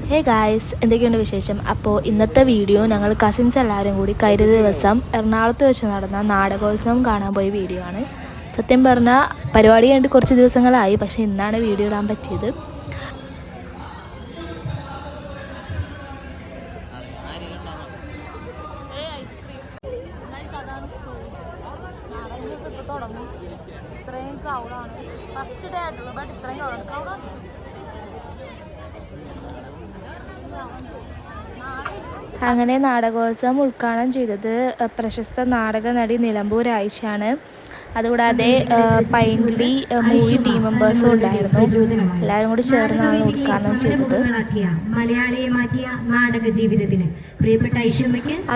Hey guys, എന്തൊക്കെയുണ്ട് വിശേഷം? അപ്പോൾ ഇന്നത്തെ വീഡിയോ ഞങ്ങൾ കസിൻസ് എല്ലാവരും കൂടി കഴിഞ്ഞ ദിവസം എറണാകുളത്ത് വെച്ച് നടന്ന നാടകോത്സവം കാണാൻ പോയ വീഡിയോ ആണ്. സത്യം പറഞ്ഞാൽ പരിപാടി കഴിഞ്ഞിട്ട് കുറച്ച് ദിവസങ്ങളായി, പക്ഷേ ഇന്നാണ് വീഡിയോ ഇടാൻ പറ്റിയത്. ഇത്രയും ക്രൗഡാണ്, ഫസ്റ്റ് ഡേ ആയിട്ടുള്ളൂ, ബട്ട് ഇത്രയും ക്രൗഡാണ്. അങ്ങനെ നാടകോത്സവം ഉദ്ഘാടനം ചെയ്തത് പ്രശസ്ത നാടക നടി നിലമ്പൂർ ആയിഷയാണ്. അതുകൂടാതെ പൈങ്കിളി മൂവി ടീം മെമ്പേഴ്സും ഉണ്ടായിരുന്നു. എല്ലാവരും കൂടി ചേർന്നാണ് ഉദ്ഘാടനം ചെയ്തത്.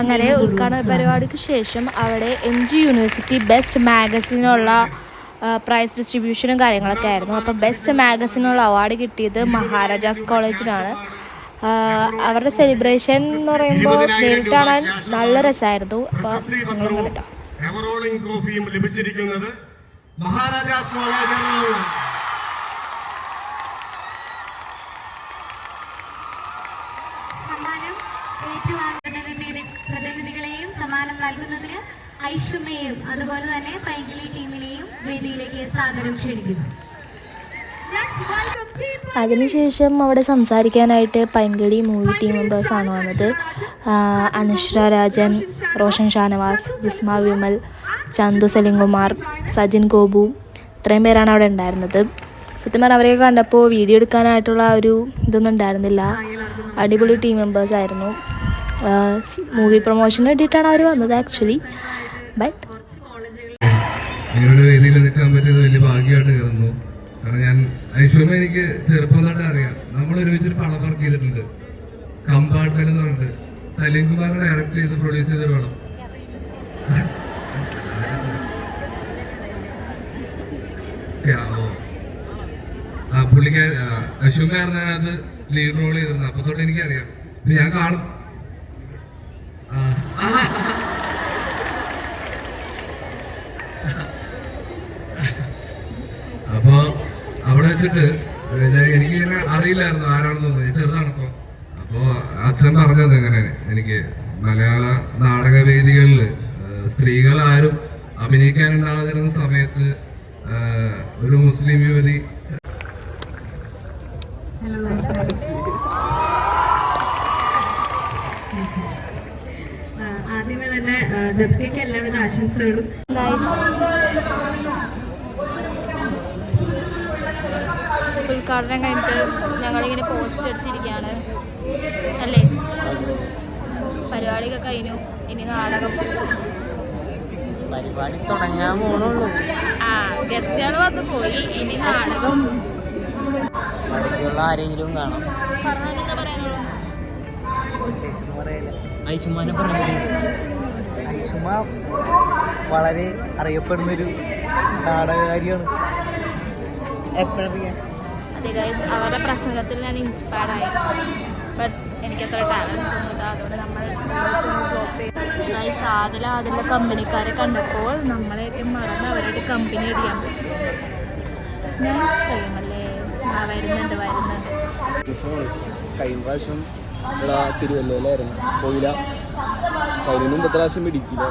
അങ്ങനെ ഉദ്ഘാടന പരിപാടിക്ക് ശേഷം അവിടെ MG യൂണിവേഴ്സിറ്റി ബെസ്റ്റ് മാഗസിനുള്ള പ്രൈസ് ഡിസ്ട്രിബ്യൂഷനും കാര്യങ്ങളൊക്കെ ആയിരുന്നു. അപ്പോൾ ബെസ്റ്റ് മാഗസിനുള്ള അവാർഡ് കിട്ടിയത് മഹാരാജാസ് കോളേജിനാണ്. അവരുടെ സെലിബ്രേഷൻ എന്ന് പറയുമ്പോൾ നേരിട്ട് കാണാൻ നല്ല രസമായിരുന്നു. അപ്പോൾ നിങ്ങൾ കേട്ടോ, എവറോളിംഗ് ട്രോഫിയും ലഭിച്ചിരിക്കുന്നത് മഹാരാജാസ് കോളേജ് എറണാകുളം. സമ്മാനം പ്രതിനിധികളെയും സമ്മാനം നൽകുന്നതിന് ഐഷുമ്മയെയും അതുപോലെ തന്നെ പൈങ്കിളി ടീമിനെയും വേദിയിലേക്ക് സാദരം ക്ഷണിക്കുന്നു. അതിനുശേഷം അവിടെ സംസാരിക്കാനായിട്ട് പൈങ്കിളി മൂവി ടീം മെമ്പേഴ്സാണ് വന്നത്. അനശ്വര രാജൻ, റോഷൻ ഷാനവാസ്, ജിസ്മ വിമൽ, ചന്തു സലിംകുമാർ, സജിൻ ഗോപു, ഇത്രയും പേരാണ് അവിടെ ഉണ്ടായിരുന്നത്. സത്യം പറഞ്ഞാൽ അവരെയൊക്കെ കണ്ടപ്പോൾ വീഡിയോ എടുക്കാനായിട്ടുള്ള ഒരു ഇതൊന്നും ഉണ്ടായിരുന്നില്ല. അടിപൊളി ടീം മെമ്പേഴ്സായിരുന്നു. മൂവി പ്രൊമോഷന് വേണ്ടിയിട്ടാണ് അവർ വന്നത് ആക്ച്വലി. ബട്ട് വേദിയിൽ നിൽക്കാൻ പറ്റിയത് വലിയ ഭാഗ്യമായിട്ട് കയറുന്നു. കാരണം ഞാൻ ഐശ്വര്യ എനിക്ക് ചെറുപ്പം തൊട്ട് അറിയാം. നമ്മൾ ഒരുമിച്ചൊരു പടം വർക്ക് ചെയ്തിട്ടുണ്ട്, കമ്പാർട്ട്മെന്റ് എന്ന് പറഞ്ഞിട്ട്. സലീം കുമാർ ഡയറക്ട് ചെയ്ത് പ്രൊഡ്യൂസ് ചെയ്തൊരു പടം. പുള്ളിക്ക് അശ്വന്മാരനകത്ത് ലീഡ് റോൾ ചെയ്തിരുന്നു. അപ്പൊ തൊട്ട് എനിക്കറിയാം, ഞാൻ കാണും. അപ്പൊ അവിടെ വെച്ചിട്ട് എനിക്ക് അറിയില്ലായിരുന്നു ആരാണെന്ന്, ചെറുതാണപ്പോ. അപ്പോ അച്ഛൻ പറഞ്ഞത് എങ്ങനെ, എനിക്ക് മലയാള നാടകവേദികളില് സ്ത്രീകൾ ആരും അഭിനയിക്കാനുണ്ടാകുന്ന സമയത്ത് ഒരു മുസ്ലിം യുവതി ആദ്യമേ തന്നെ ദീപ്തിക്ക് എല്ലാവിധ ആശംസകളും. ഉദ്ഘാടനം കഴിഞ്ഞിട്ട് ഞങ്ങളിങ്ങനെ പോസ്റ്റ് അടിച്ചിരിക്കുകയാണ് അല്ലേ. പരിപാടിയൊക്കെ കഴിഞ്ഞു, ഇനി നാടകം പരിപാടി തുടങ്ങാൻ പോണുള്ളൂ. ഗസ്റ്റുകൾ വന്നു പോയി, ഇനി നാടകം. പഠിച്ചുള്ള ആരെങ്കിലും കാണാം. ഫർഹാൻ എന്താ പറയാനുള്ളൂ? ഐഷുമാനെ പറഞ്ഞു. ഐഷുമ വളരെ അറിയപ്പെടുന്നൊരു നാടകകാരിയാണ്. എപ്പോഴറിയാം? അതെ ഗൈസ്, അവരുടെ പ്രസംഗത്തിൽ ഞാൻ ഇൻസ്പയർഡ് ആയി. ബട്ട് എനിക്കത്ര ടാലൻസ് ഒന്നുമില്ല, അതുകൊണ്ട് നമ്മൾ ഗൈസ് അതിലെ കമ്പനിക്കാരെ കണ്ടപ്പോൾ നമ്മളെയൊക്കെ മറന്ന് അവരുടെ കമ്പനി ഇടിയാൻ പറ്റും. നൈസ് ടൈം അല്ലേ. വരുന്നുണ്ട്. കഴിഞ്ഞ പ്രാവശ്യം ഇവിടെ തിരുവല്ലയിലായിരുന്നു, പോയില്ല. കഴിഞ്ഞ മുമ്പത്തെ പ്രാവശ്യം ഇടുക്കിയിലെ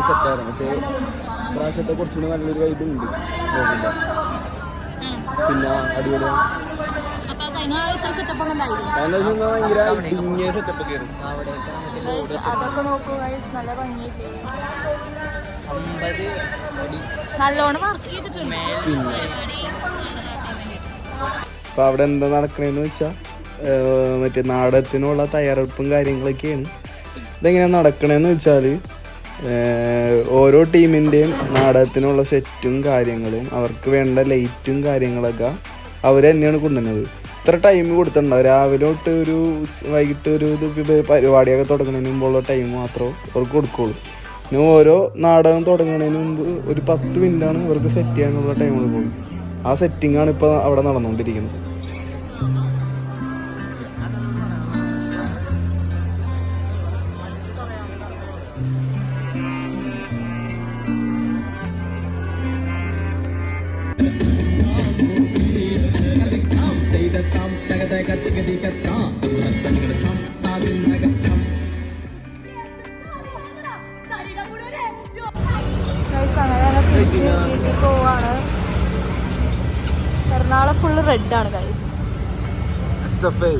സെറ്റായിരുന്നു. പക്ഷേ പ്രാവശ്യത്തെ കുറച്ചുകൂടി നല്ലൊരു വൈബ് ഉണ്ട് പോകില്ല. പിന്നെ അടിപൊളിയാണ്. ഭയങ്കര ഇടുങ്ങിയ സെറ്റപ്പ് ഒക്കെ ആയിരുന്നു. അതൊക്കെ നോക്കൂ ഗൈസ്, നല്ല ഭംഗിയില്ലേ. നല്ലോണം വർക്ക് ചെയ്തിട്ടുണ്ട്. അപ്പൊ അവിടെ എന്താ നടക്കണേന്ന് വെച്ചാൽ മറ്റേ നാടകത്തിനുള്ള തയ്യാറെടുപ്പും കാര്യങ്ങളൊക്കെയാണ്. ഇതെങ്ങനെയാണ് നടക്കണേന്ന് വെച്ചാൽ ഓരോ ടീമിൻ്റെയും നാടകത്തിനുള്ള സെറ്റും കാര്യങ്ങളും അവർക്ക് വേണ്ട ലൈറ്റും കാര്യങ്ങളൊക്കെ അവർ തന്നെയാണ് കൊണ്ടുവന്നത്. ഇത്ര ടൈം കൊടുത്തിട്ടുണ്ടാവും. രാവിലെ തൊട്ട് ഒരു വൈകിട്ട് ഒരു പരിപാടിയൊക്കെ തുടങ്ങുന്നതിന് മുമ്പുള്ള ടൈം മാത്രമേ അവർക്ക് കൊടുക്കുകയുള്ളൂ. പിന്നെ ഓരോ നാടകം തുടങ്ങുന്നതിന് മുമ്പ് ഒരു 10 മിനിറ്റാണ് ഇവർക്ക് സെറ്റ് ചെയ്യാനുള്ള ടൈം കൊടുക്കുന്നത്. ആ സെറ്റിങ്ങാണ് ഇപ്പോൾ അവിടെ നടന്നുകൊണ്ടിരിക്കുന്നത്. അങ്ങനെ തിരിച്ച് വീട്ടിൽ പോവാണ്. എറണാകുളം ഫുള്ള് റെഡാണ് ഗൈസ്. SFI